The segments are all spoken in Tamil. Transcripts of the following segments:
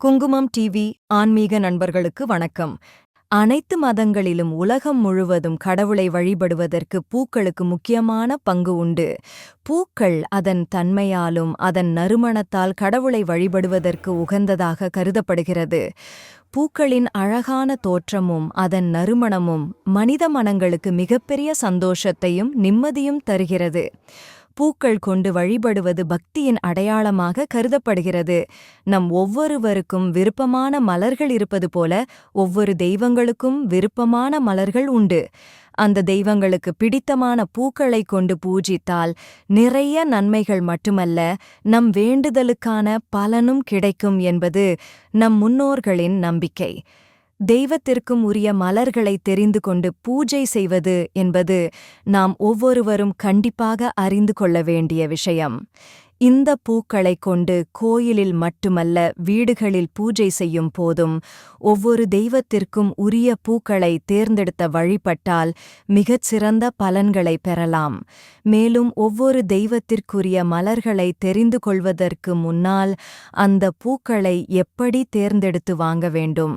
குங்குமம் டிவி ஆன்மீக நண்பர்களுக்கு வணக்கம். அனைத்து மதங்களிலும் உலகம் முழுவதும் கடவுளை வழிபடுவதற்கு பூக்களுக்கு முக்கியமான பங்கு உண்டு. பூக்கள் அதன் தன்மையாலும் அதன் நறுமணத்தால் கடவுளை வழிபடுவதற்கு உகந்ததாக கருதப்படுகிறது. பூக்களின் அழகான தோற்றமும் அதன் நறுமணமும் மனித மனங்களுக்கு மிகப்பெரிய சந்தோஷத்தையும் நிம்மதியும் தருகிறது. பூக்கள் கொண்டு வழிபடுவது பக்தியின் அடையாளமாக கருதப்படுகிறது. நம் ஒவ்வொருவருக்கும் விருப்பமான மலர்கள் இருப்பது போல ஒவ்வொரு தெய்வங்களுக்கும் விருப்பமான மலர்கள் உண்டு. அந்த தெய்வங்களுக்கு பிடித்தமான பூக்களை கொண்டு பூஜித்தால் நிறைய நன்மைகள் மட்டுமல்ல, நம் வேண்டுதலுக்கான பலனும் கிடைக்கும் என்பது நம் முன்னோர்களின் நம்பிக்கை. தெய்வத்திற்கும் உரிய மலர்களை தெரிந்து கொண்டு பூஜை செய்வது என்பது நாம் ஒவ்வொருவரும் கண்டிப்பாக அறிந்து கொள்ள வேண்டிய விஷயம். இந்த பூக்களை கொண்டு கோயிலில் மட்டுமல்ல, வீடுகளில் பூஜை செய்யும் போதும் ஒவ்வொரு தெய்வத்திற்கும் உரிய பூக்களை தேர்ந்தெடுத்த வழிபட்டால் மிகச்சிறந்த பலன்களை பெறலாம். மேலும் ஒவ்வொரு தெய்வத்திற்குரிய மலர்களை தெரிந்து கொள்வதற்கு முன்னால் அந்த பூக்களை எப்படி தேர்ந்தெடுத்து வாங்க வேண்டும்,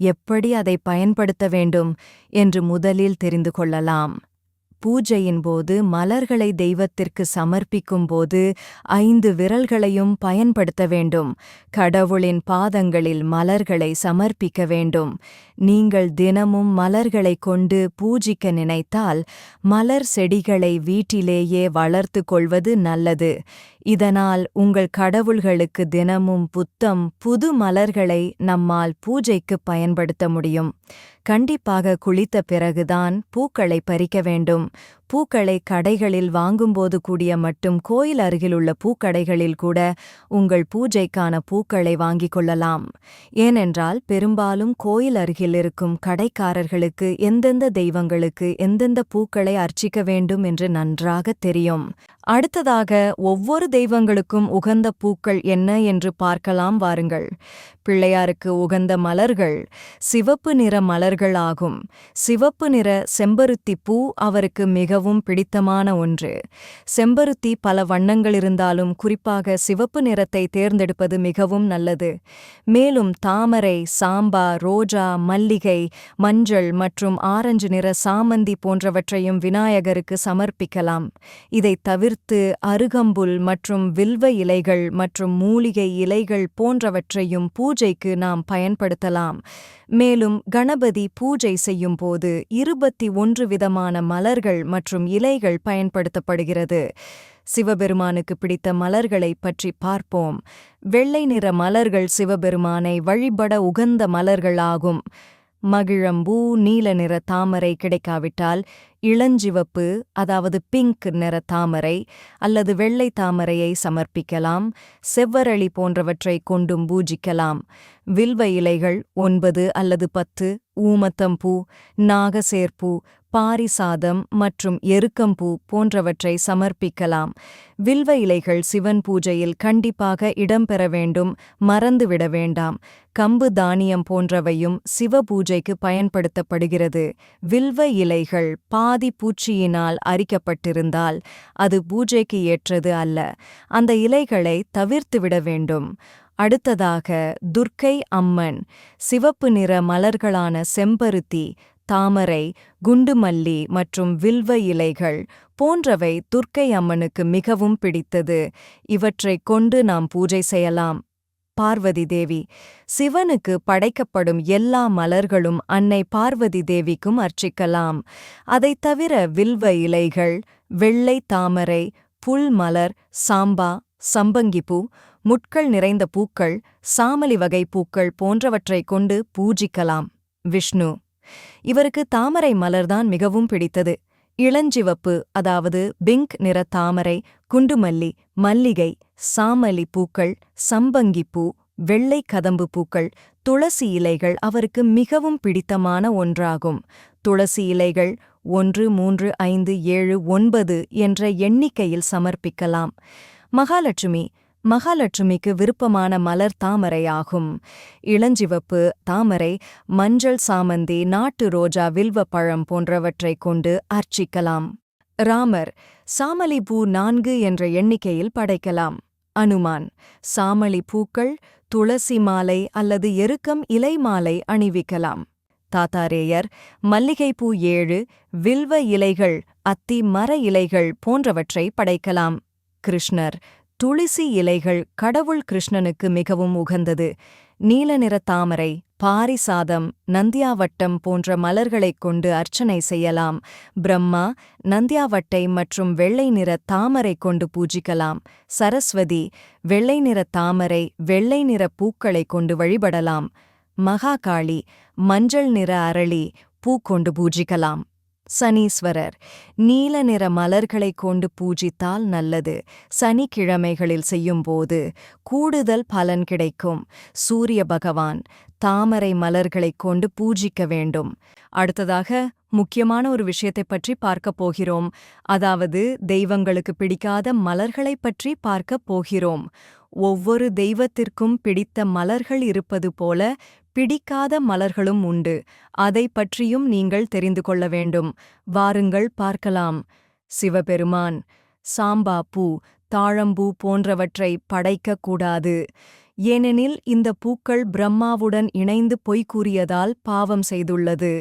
எப்படி அதை பயன்படுத்த வேண்டும் என்று முதலில் தெரிந்து கொள்ளலாம். பூஜையின் போது மலர்களை தெய்வத்திற்கு சமர்ப்பிக்கும் போது 5 விரல்களையும் பயன்படுத்த வேண்டும். கடவுளின் பாதங்களில் மலர்களை சமர்ப்பிக்க வேண்டும். நீங்கள் தினமும் மலர்களை கொண்டு பூஜிக்க நினைத்தால் மலர் செடிகளை வீட்டிலேயே வளர்த்து கொள்வது நல்லது. இதனால் உங்கள் கடவுள்களுக்கு தினமும் புத்தம் புது மலர்களை நம்மால் பூஜைக்கு பயன்படுத்த முடியும். கண்டிப்பாக குளித்த பிறகுதான் பூக்களை பறிக்க வேண்டும். பூக்களை கடைகளில் வாங்கும்போது கூடிய மட்டும் கோயில் அருகிலுள்ள பூக்கடைகளில் கூட உங்கள் பூஜைக்கான பூக்களை வாங்கிக் கொள்ளலாம். ஏனென்றால் பெரும்பாலும் கோயில் அருகில் இருக்கும் கடைக்காரர்களுக்கு எந்தெந்த தெய்வங்களுக்கு எந்தெந்த பூக்களை அர்ச்சிக்க வேண்டும் என்று நன்றாக தெரியும். அடுத்ததாக ஒவ்வொரு தெய்வங்களுக்கும் உகந்த பூக்கள் என்ன என்று பார்க்கலாம் வாருங்கள். பிள்ளையாருக்கு உகந்த மலர்கள் சிவப்பு நிற மலர்கள் ஆகும். சிவப்பு நிற செம்பருத்தி பூ அவருக்கு மிகவும் பிடித்தமான ஒன்று. செம்பருத்தி பல வண்ணங்கள் இருந்தாலும் குறிப்பாக சிவப்பு நிறத்தை தேர்ந்தெடுப்பது மிகவும் நல்லது. மேலும் தாமரை, சாம்பா, ரோஜா, மல்லிகை, மஞ்சள் மற்றும் ஆரஞ்சு நிற சாமந்தி போன்றவற்றையும் விநாயகருக்கு சமர்ப்பிக்கலாம். இதை தவிர்த்து அருகம்புல் மற்றும் வில்வ இலைகள் மற்றும் மூலிகை இலைகள் போன்றவற்றையும் பூஜைக்கு நாம் பயன்படுத்தலாம். மேலும் கணபதி பூஜை செய்யும் போது 21 விதமான மலர்கள் மற்றும் இலைகள் பயன்படுத்தப்படுகிறது. சிவபெருமானுக்கு பிடித்த மலர்களை பற்றி பார்ப்போம். வெள்ளை நிற மலர்கள் சிவபெருமானை வழிபட உகந்த மலர்கள் ஆகும். மகிழம்பூ, நீல நிற தாமரை கிடைக்காவிட்டால் இளஞ்சிவப்பு அதாவது பிங்க் நிற தாமரை அல்லது வெள்ளை தாமரையை சமர்ப்பிக்கலாம். செவ்வரளி போன்றவற்றை கொண்டும் பூஜிக்கலாம். வில்வ இலைகள் 9 அல்லது 10, ஊமத்தம்பூ, நாகசேர்ப்பூ, பாரிசாதம் மற்றும் எருக்கம்பூ போன்றவற்றை சமர்ப்பிக்கலாம். வில்வ இலைகள் சிவன் பூஜையில் கண்டிப்பாக இடம்பெற வேண்டும், மறந்துவிட வேண்டாம். கம்பு தானியம் போன்றவையும் சிவ பூஜைக்கு பயன்படுத்தப்படுகிறது. வில்வ இலைகள் பாதி பூச்சியினால் அரிக்கப்பட்டிருந்தால் அது பூஜைக்கு ஏற்றது அல்ல. அந்த இலைகளை தவிர்த்துவிட வேண்டும். அடுத்ததாக துர்க்கை அம்மன். சிவப்பு நிற மலர்களான செம்பருத்தி, தாமரை, குண்டுமல்லி மற்றும் வில்வ இலைகள் போன்றவை துர்க்கை அம்மனுக்கு மிகவும் பிடித்தது. இவற்றைக் கொண்டு நாம் பூஜை செய்யலாம். பார்வதி தேவி. சிவனுக்கு படைக்கப்படும் எல்லா மலர்களும் அன்னை பார்வதி தேவிக்கும் அர்ச்சிக்கலாம். அதைத் தவிர வில்வ இலைகள், வெள்ளை தாமரை, புல் மலர், சாம்பா, சம்பங்கிப்பூ, முட்கள் நிறைந்த பூக்கள், சாமலி வகை பூக்கள் போன்றவற்றைக் கொண்டு பூஜிக்கலாம். விஷ்ணு. இவருக்கு தாமரை மலர்தான் மிகவும் பிடித்தது. இளஞ்சிவப்பு அதாவது பிங்க் நிற தாமரை, குண்டுமல்லி, மல்லிகை, சாமலி பூக்கள், சம்பங்கிப்பூ, வெள்ளை கதம்பு பூக்கள், துளசி இலைகள் அவருக்கு மிகவும் பிடித்தமான ஒன்றாகும். துளசி இலைகள் 1, 3, 5, 7, 9 என்ற எண்ணிக்கையில் சமர்ப்பிக்கலாம். மகாலட்சுமி. மகாலட்சுமிக்கு விருப்பமான மலர் தாமரை ஆகும். இளஞ்சிவப்பு தாமரை, மஞ்சள் சாமந்தி, நாட்டு ரோஜா, வில்வ பழம் போன்றவற்றைக் கொண்டு அர்ச்சிக்கலாம். ராமர். சாமலி பூ 4 என்ற எண்ணிக்கையில் படைக்கலாம். அனுமான். சாமளி பூக்கள், துளசி மாலை அல்லது எருக்கம் இலை மாலை அணிவிக்கலாம். தாத்தாரேயர் மல்லிகைப்பூ 7, வில்வ இலைகள், அத்தி மர இலைகள் போன்றவற்றை படைக்கலாம். கிருஷ்ணர் துளசி இலைகள் கடவுள் கிருஷ்ணனுக்கு மிகவும் உகந்தது. நீல நிற தாமரை, பாரிசாதம், நந்தியாவட்டம் போன்ற மலர்களைக் கொண்டு அர்ச்சனை செய்யலாம். பிரம்மா நந்தியாவட்டை மற்றும் வெள்ளை நிற தாமரை கொண்டு பூஜிக்கலாம். சரஸ்வதி வெள்ளை நிற தாமரை, வெள்ளை நிற பூக்களைக் கொண்டு வழிபடலாம். மகாகாளி மஞ்சள் நிற அரளி பூ கொண்டு பூஜிக்கலாம். சனீஸ்வரர் நீல நிற மலர்களைக் கொண்டு பூஜித்தால் நல்லது. சனிக்கிழமைகளில் செய்யும்போது கூடுதல் பலன் கிடைக்கும். சூரிய பகவான் தாமரை மலர்களைக் கொண்டு பூஜிக்க வேண்டும். அடுத்ததாக முக்கியமான ஒரு விஷயத்தைப் பற்றி பார்க்கப் போகிறோம். அதாவது தெய்வங்களுக்கு பிடிக்காத மலர்களைப் பற்றி பார்க்கப் போகிறோம். ஒவ்வொரு தெய்வத்திற்கும் பிடித்த மலர்கள் இருப்பது போல பிடிக்காத மலர்களும் உண்டு. அதை பற்றியும் நீங்கள் தெரிந்து கொள்ள வேண்டும். வாருங்கள் பார்க்கலாம். சிவபெருமான் சாம்பா பூ, தாழம்பூ போன்றவற்றை படைக்கக்கூடாது. ஏனெனில் இந்த பூக்கள் பிரம்மாவுடன் இணைந்து பொய் கூறியதால் பாவம் செய்துள்ளது.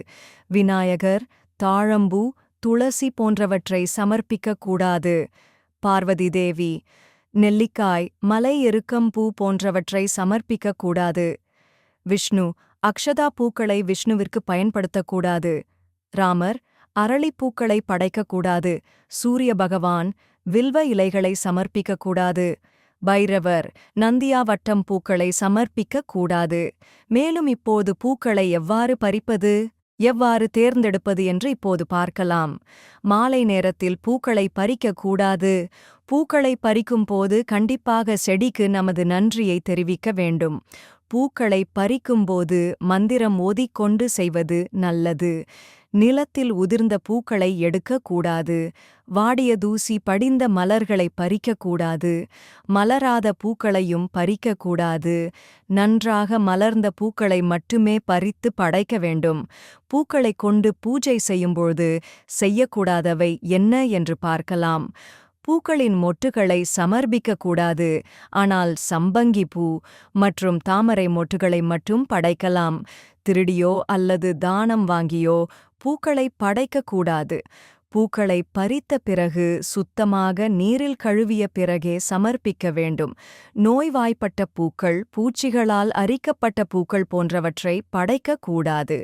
விநாயகர் தாழம்பூ, துளசி போன்றவற்றை சமர்ப்பிக்கக்கூடாது. பார்வதி தேவி நெல்லிக்காய், மலை எருக்கம்பூ போன்றவற்றை சமர்ப்பிக்கக்கூடாது. விஷ்ணு அக்ஷதா பூக்களை விஷ்ணுவிற்கு பயன்படுத்தக்கூடாது. ராமர் அரளிப்பூக்களை படைக்கக்கூடாது. சூரிய பகவான் வில்வ இலைகளை சமர்ப்பிக்கக்கூடாது. பைரவர் நந்தியாவட்டம் பூக்களை சமர்ப்பிக்கக்கூடாது. மேலும் இப்போது பூக்களை எவ்வாறு பறிப்பது, எவ்வாறு தேர்ந்தெடுப்பது என்று இப்போது பார்க்கலாம். மாலை நேரத்தில் பூக்களை பறிக்கக்கூடாது. பூக்களை பறிக்கும்போது கண்டிப்பாக செடிக்கு நமது நன்றியை தெரிவிக்க வேண்டும். பூக்களை பறிக்கும்போது மந்திரம் ஓதிக்கொண்டு செய்வது நல்லது. நிலத்தில் உதிர்ந்த பூக்களை எடுக்கக்கூடாது. வாடிய தூசி படிந்த மலர்களை பறிக்கக்கூடாது. மலராத பூக்களையும் பறிக்கக்கூடாது. நன்றாக மலர்ந்த பூக்களை மட்டுமே பறித்து படைக்க வேண்டும். பூக்களைக் கொண்டு பூஜை செய்யும்போது செய்யக்கூடாதவை என்ன என்று பார்க்கலாம். பூக்களின் மொட்டுகளை சமர்ப்பிக்கக்கூடாது. ஆனால் சம்பங்கி பூ மற்றும் தாமரை மொட்டுகளை மட்டும் படைக்கலாம். திருடியோ அல்லது தானம் வாங்கியோ பூக்களை படைக்கக்கூடாது. பூக்களை பறித்த பிறகு சுத்தமாக நீரில் கழுவிய பிறகே சமர்ப்பிக்க வேண்டும். நோய்வாய்ப்பட்ட பூக்கள், பூச்சிகளால் அரிக்கப்பட்ட பூக்கள் போன்றவற்றை படைக்கக்கூடாது.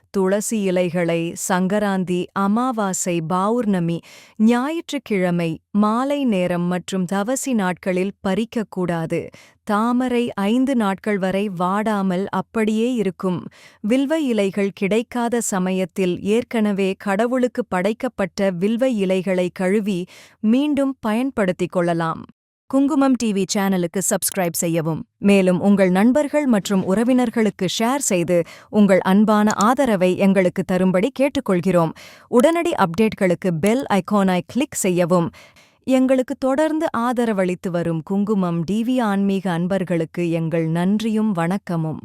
துளசி இலைகளை சங்கராந்தி, அமாவாசை, பௌர்ணமி, ஞாயிற்றுக்கிழமை மாலை நேரம் மற்றும் தவசி நாட்களில் பறிக்கக்கூடாது. தாமரை 5 நாட்கள் வரை வாடாமல் அப்படியே இருக்கும். வில்வ இலைகள் கிடைக்காத சமயத்தில் ஏற்கனவே கடவுளுக்கு படைக்கப்பட்ட வில்வ இலைகளை கழுவி மீண்டும் பயன்படுத்திக் கொள்ளலாம். குங்குமம் டிவி சேனலுக்கு சப்ஸ்கிரைப் செய்யவும். மேலும் உங்கள் நண்பர்கள் மற்றும் உறவினர்களுக்கு ஷேர் செய்து உங்கள் அன்பான ஆதரவை எங்களுக்கு தரும்படி கேட்டுக்கொள்கிறோம். உடனடி அப்டேட்களுக்கு பெல் ஐகானை கிளிக் செய்யவும். எங்களுக்கு தொடர்ந்து ஆதரவளித்து வரும் குங்குமம் டிவி ஆன்மீக அன்பர்களுக்கு எங்கள் நன்றியும் வணக்கமும்.